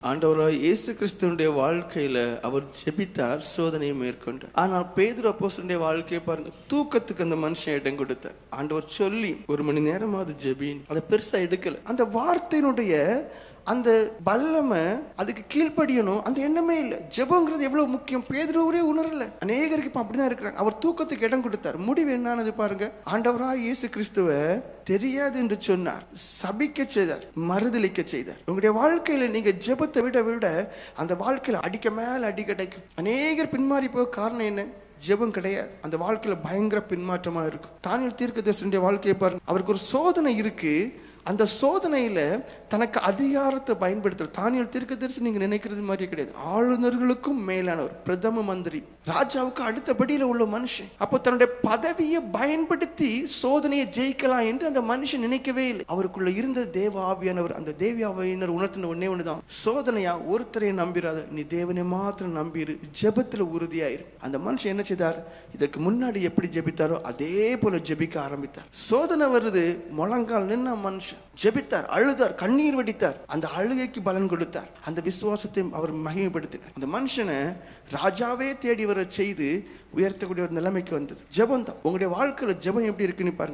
ஆண்டவராய் இயேசு கிறிஸ்துவனுடைய வாழ்க்கையில அவர் ஜெபித்தார், சோதனையை மேற்கொண்டார். ஆனால் பேதுரு அப்போஸ்தலனுடைய வாழ்க்கையை பாருங்க, தூக்கத்துக்கு அந்த மனுஷன் இடம் கொடுத்தார். ஆண்டவர் சொல்லி 1 மணி நேரமாவது ஜெபின்னு அதை பெருசா எடுக்கல. அந்த வார்த்தையினுடைய அந்த வல்லமை, அதுக்கு கீழ்ப்படியணும் அந்த எண்ணமே இல்லை. ஜெபங்கிறது எவ்வளவு முக்கியம் பேதுருவரே உணரல. அநேகருக்கு இப்ப அப்படிதான் இருக்கிறாங்க. அவர் தூக்கத்துக்கு இடம் கொடுத்தார். முடிவு என்னன்னு பாருங்க, ஆண்டவராய் இயேசு கிறிஸ்துவ தெரியாது என்று சொன்னார், சபிக்க செய்தார், மறுதலிக்க செய்தார். உங்களுடைய வாழ்க்கையில நீங்க ஜெபத்தை விட விட அந்த வாழ்க்கையில அடிக்க மேல அடி கிடைக்கும். அநேகர் பின்மாறி போக காரணம் என்ன? ஜெபம் கிடையாது. அந்த வாழ்க்கையில பயங்கர பின்மாற்றமா இருக்கும். தானியேல் தீர்க்கதரிசியுடைய வாழ்க்கையை பாருங்க, அவருக்கு ஒரு சோதனை இருக்கு. அந்த சோதனையில தனக்கு அதிகாரத்தை பயன்படுத்துற தானியேல் தீர்க்கதரிசி நீங்க நினைக்கிறது மாதிரி கிடையாது. ஆளுநர்களுக்கும் மேலானவர், பிரதம மந்திரி, ராஜாவுக்கு அடுத்தபடியில உள்ள மனுஷன். அப்போ தன்னுடைய பதவியை பயன்படுத்தி சோதனையை ஜெயிக்கலாம் என்று அந்த மனுஷன் நினைக்கவே இல்லை. அவருக்குள்ள இருந்த தேவ ஆவியானவர், அந்த தேவ ஆவியினர் உணர்த்தின ஒன்னே ஒண்ணுதான், சோதனையா ஒருத்தரையும் நம்பிராத, நீ தேவனை மாத்திரம் நம்பிரு, ஜெபத்துல உறுதியாயிரு. அந்த மனுஷன் என்ன செய்தார்? இதற்கு முன்னாடி எப்படி ஜெபித்தாரோ அதே போல ஜெபிக்க ஆரம்பித்தார். சோதனை வருது, முழங்கால் நின்ன மனுஷன் ஜெபித்தார், அழுதார், கண்ணீர் வடித்தார். அந்த அழுகைக்கு பலன் கொடுத்தார். அந்த விசுவாசத்தை அவர் மகிமைப்படுத்தினார். அந்த மனுஷனை ராஜாவே தேடி வர செய்து உயர்த்தக்கூடிய ஒரு நிலைமைக்கு வந்தது. ஜெபம் தான். உங்களுடைய வாழ்க்கையில ஜெபம் எப்படி இருக்குன்னு பாருங்க.